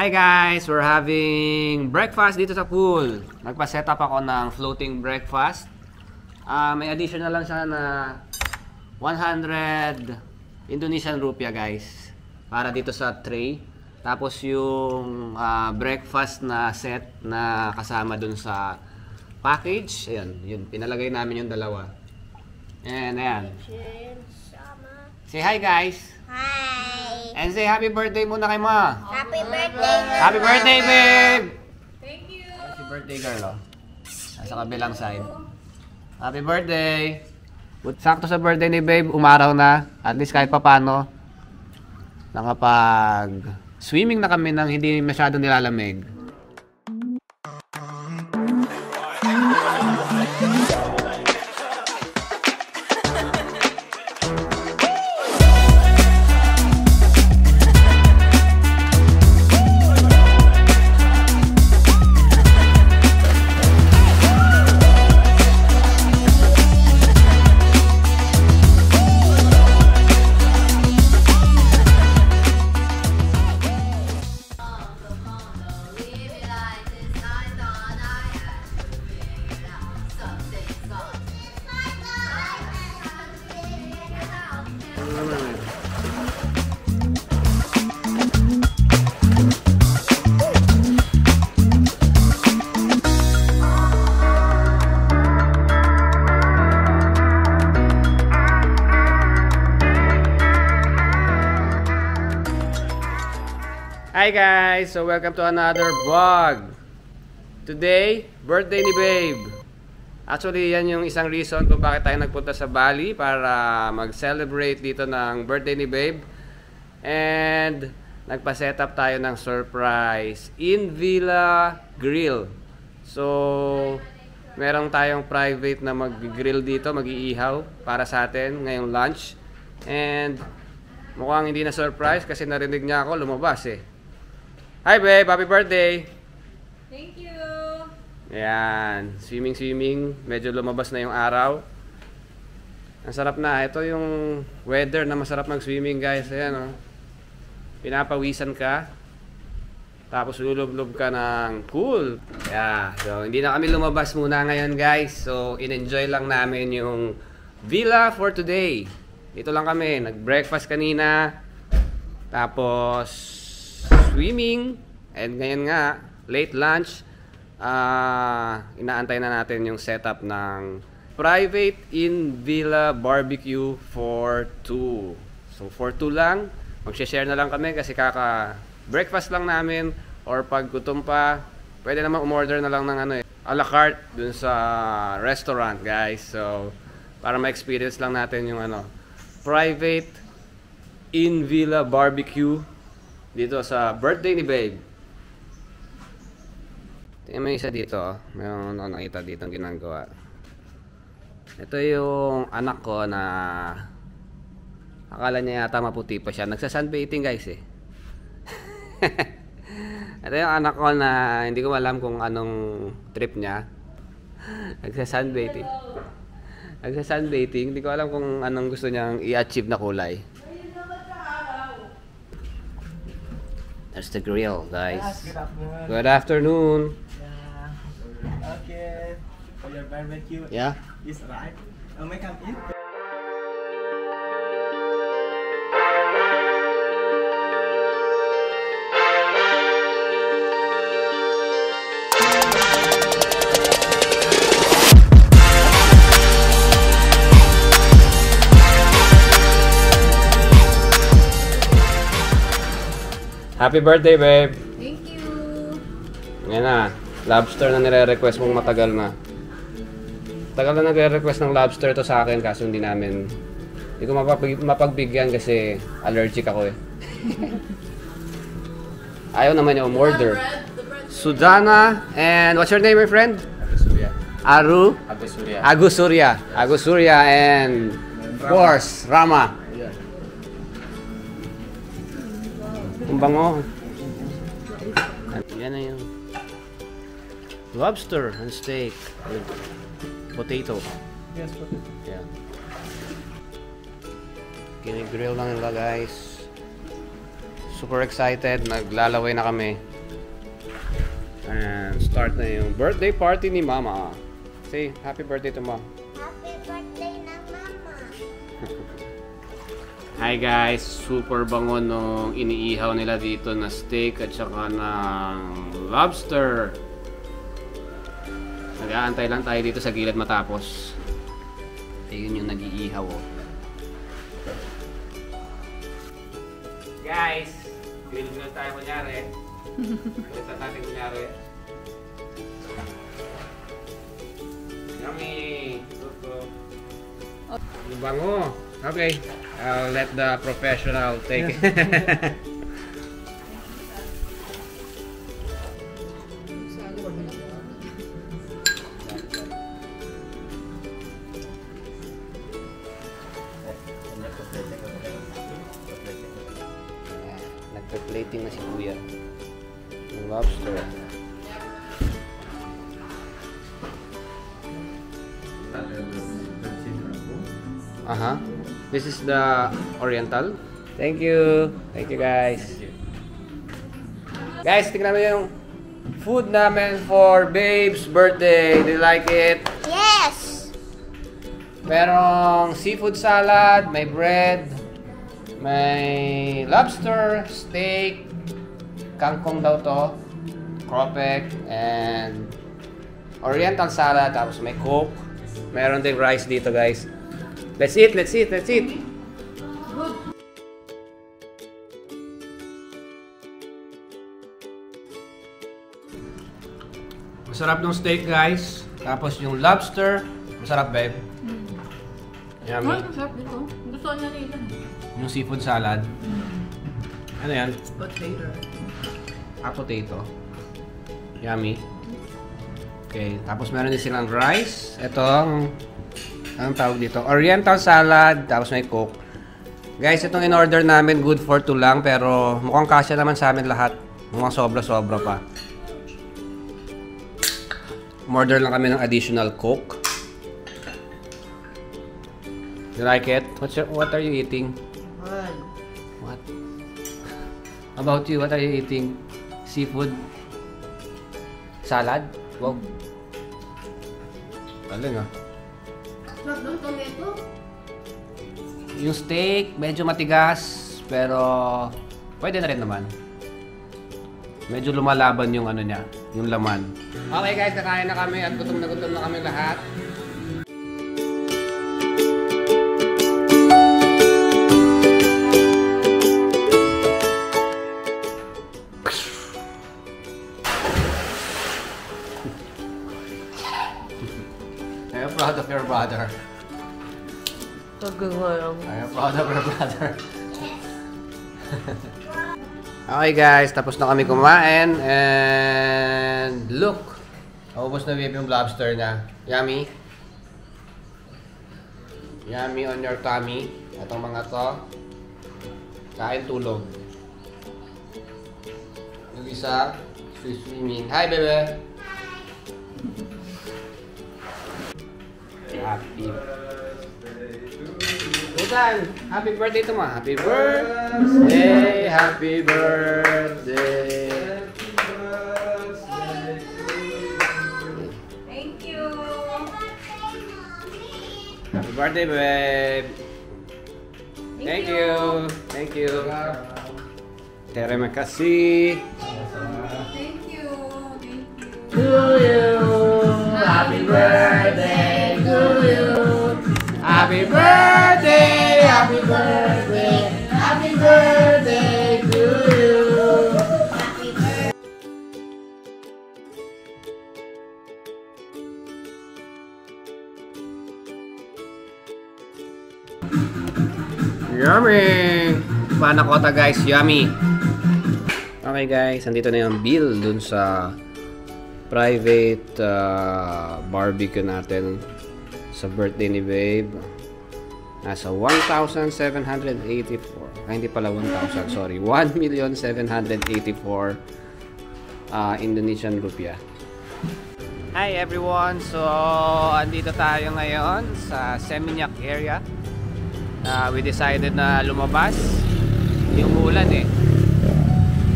Hi guys! We're having breakfast dito sa pool. Nagpa-set up ako ng floating breakfast. May additional lang siya na 100 Indonesian rupiah guys. Para dito sa tray. Tapos yung breakfast na set na kasama dun sa package. Ayan, yun. Pinalagay namin yung dalawa. And ayan. Say hi guys! Hi! And say happy birthday muna kay Ma! Happy birthday! Happy birthday, babe! Thank you! Happy birthday, girl, oh. Nasa kabilang side. Happy birthday! Sakto sa birthday ni babe, umaraw na. At least kahit papano, nakapag-swimming na kami nang hindi masyado nilalamig. Hi guys! So welcome to another vlog. Today, birthday ni babe. Actually, yan yung isang reason kung bakit tayo nagpunta sa Bali para mag-celebrate dito ng birthday ni babe. And nagpa-set up tayo ng surprise in Villa Grill. So, meron tayong private na mag-grill dito, mag-iihaw para sa atin ngayong lunch. And mukhang hindi na surprise kasi narinig niya ako lumabas eh. Hi babe, happy birthday! Thank you! Ayan, swimming. Medyo lumabas na yung araw. Ang sarap na. Ito yung weather na masarap mag-swimming guys. Ayan oh. Pinapawisan ka. Tapos lulublob ka ng pool. Yeah, so hindi na kami lumabas muna ngayon guys. So in-enjoy lang namin yung villa for today. Dito lang kami. Nag-breakfast kanina. Tapos swimming, and ngayon nga late lunch, inaantay na natin yung setup ng private in villa barbecue for 2. So for 2 lang, mag-share na lang kami kasi kaka breakfast lang namin, or pag gutom pa pwede naman umorder na lang ng a la carte dun sa restaurant guys. So para ma-experience lang natin yung private in villa barbecue dito sa birthday ni babe. Tingnan mo yung isa dito. Mayroon ako nakita dito ang ginagawa. Ito yung anak ko na akala niya yata maputi pa siya. Nagsa-sunbathing guys eh. Ito yung anak ko na hindi ko alam kung anong trip niya. Nagsa-sunbathing. Hindi ko alam kung anong gusto niyang i-achieve na kulay. There's the grill, guys. Yes, good afternoon. Good afternoon. Yeah. Okay. For your barbecue. Yeah. Is right. May come in. Happy birthday, babe. Thank you! Yan na. Lobster na nire-request mong matagal na. Tagal na nagre-request ng lobster to sa akin kaso hindi ko mapagbigyan kasi allergic ako eh. Ayaw naman yung order. Sudana, and what's your name, my friend? Agus Surya, and of course, Rama. Kumbango. Yan na yung lobster and steak with potato. Yes, potato. Yeah. Kinigrill lang nila guys. Super excited. Naglalaway na kami. And start na yung birthday party ni Mama. Say, happy birthday to Mom. Happy birthday na mama. Hi guys, super bango nung iniihaw nila dito na steak at saka ng lobster. Nag-aantay lang tayo dito sa gilid matapos. Ayun yung nag-iihaw oh. Guys, grill tayo kunyari. Kita natin kunyari. Yummy! Yung bango. Okay, I'll let the professional take it. Nagpe-plating na si Kuya. Yung lobster. This is the Oriental. Thank you. Thank you guys. Guys, tingnan mo yung food namin for Babe's birthday. Do you like it? Yes. Merong seafood salad, may bread, may lobster, steak, kangkong daw to, cropek, and Oriental salad, tapos may coke. Meron ding rice dito guys. Let's eat, let's eat, let's eat. Masarap ng steak guys. Tapos yung lobster, masarap babe. Yummy. Masarap dito. Gusto niya nila. Yung seafood salad. Ano yan? Potato. Potato. Yummy. Okay, tapos meron din silang rice. Ito, anong tawag dito? Oriental salad, tapos may coke. Guys, itong in-order namin, good for 2 lang, pero mukhang kasya naman sa amin lahat. Mukhang sobra-sobra pa. Order lang kami ng additional coke. You like it? What are you eating? What? About you, what are you eating? Seafood? Salad? Wow. Galing ah. Sarap ng tomato. Yung steak, medyo matigas, pero pwede na rin naman. Medyo lumalaban yung ano niya, yung laman. Okay guys, nakain na kami at gutom na kami lahat. I am proud of your brother. I am proud of your brother. Okay guys, tapos na kami kumain and look! Naubos na babe yung lobster na. Yummy. Yummy on your tummy. Itong mga to. Kain tulog. Yung isa, swimming. Hi bebe! Happy. Utan, happy birthday to ma. Happy birthday, happy birthday. Thank you. Happy birthday, babe. Thank you. Thank you. Terima kasih. Thank you. Thank you. To you. Happy birthday to you. Happy birthday, happy birthday, happy birthday to you. Happy birthday. Yummy! Panakota guys, yummy! Okay guys, andito na yung bill dun sa private barbecue natin sa birthday ni babe. Nasa 1,784. Ay, hindi pala 1,000, sorry. 1,784 Indonesian rupiah. Hi everyone! So, andito tayo ngayon sa Seminyak area. We decided na lumabas. Yung ulan eh.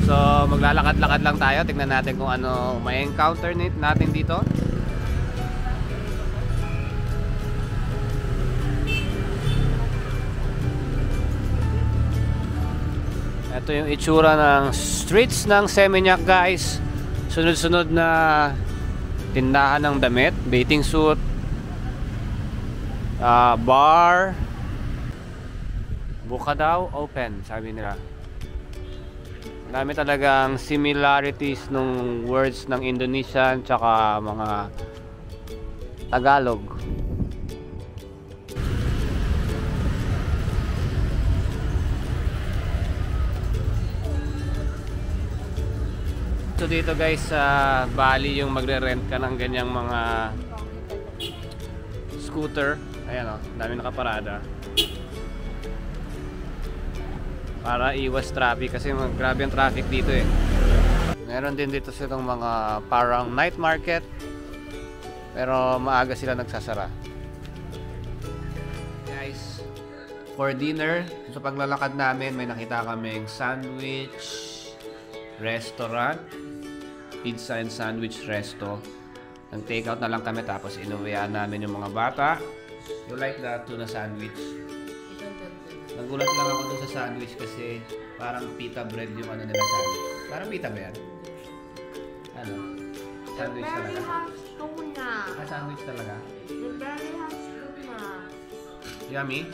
So, maglalakad-lakad lang tayo. Tingnan natin kung ano may encounter natin dito. Ito yung itsura ng streets ng Seminyak, guys. Sunod-sunod na tindahan ng damit, bathing suit, bar. Buka daw, open, sabi nila. Dami talagang similarities nung words ng Indonesian tsaka mga Tagalog. So dito guys sa Bali, yung magre-rent ka ng ganyang mga scooter, ayan o, dami nakaparada para iwas traffic kasi grabe ang traffic dito eh. Meron din dito silang mga parang night market pero maaga sila nagsasara. Guys, for dinner sa paglalakad namin may nakita kaming sandwich restaurant, pizza and sandwich resto. Nag-take out na lang kami tapos inuwian namin yung mga bata. You like the tuna sandwich? Nagulat lang ako dun sa sandwich kasi parang pita bread yung ano nila sandwich. Parang pita ba yan? Ano? Sandwich talaga? Very hot tuna. Ah, sandwich talaga? The very hot tuna. Yummy?